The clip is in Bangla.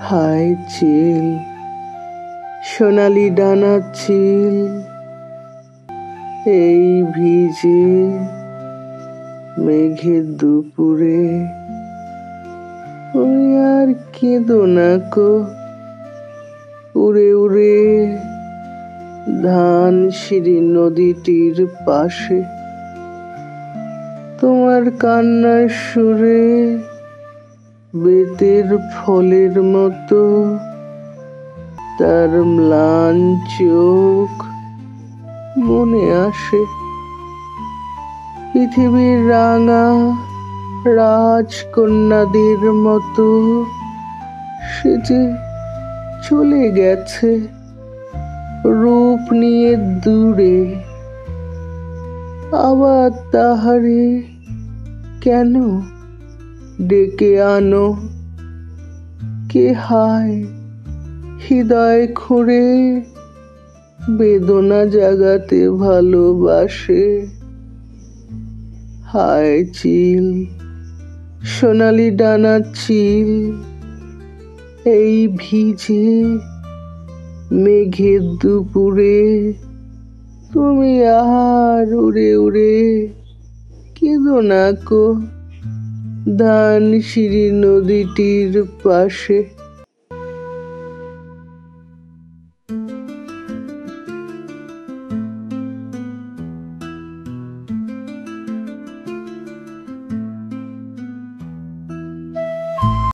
হায় চিল, সোনালি ডানা চিল, এই ভিজে মেঘের দুপুরে ওই আর কেঁদো না কো। উড়ে উড়ে ধানসিঁড়ি নদীটির পাশে তোমার কান্নার সুরে বেতের ফলের মতো তার ম্লান চোখ মনে আসে। পৃথিবীর রাঙা রাজকন্যাদের মতো সে যে চলে গেছে রূপ নিয়ে দূরে। আবার তাহারে কেন ডেকে আনো? কে হায় হৃদয় খুঁড়ে বেদনা জাগাতে ভালোবাসে? হায় চিল, সোনালি ডানা চিল, এই ভিজে মেঘের দুপুরে তুমি আর উড়ে উড়ে কেঁদো না কো ধানসিঁড়ি নদীটির পাশে।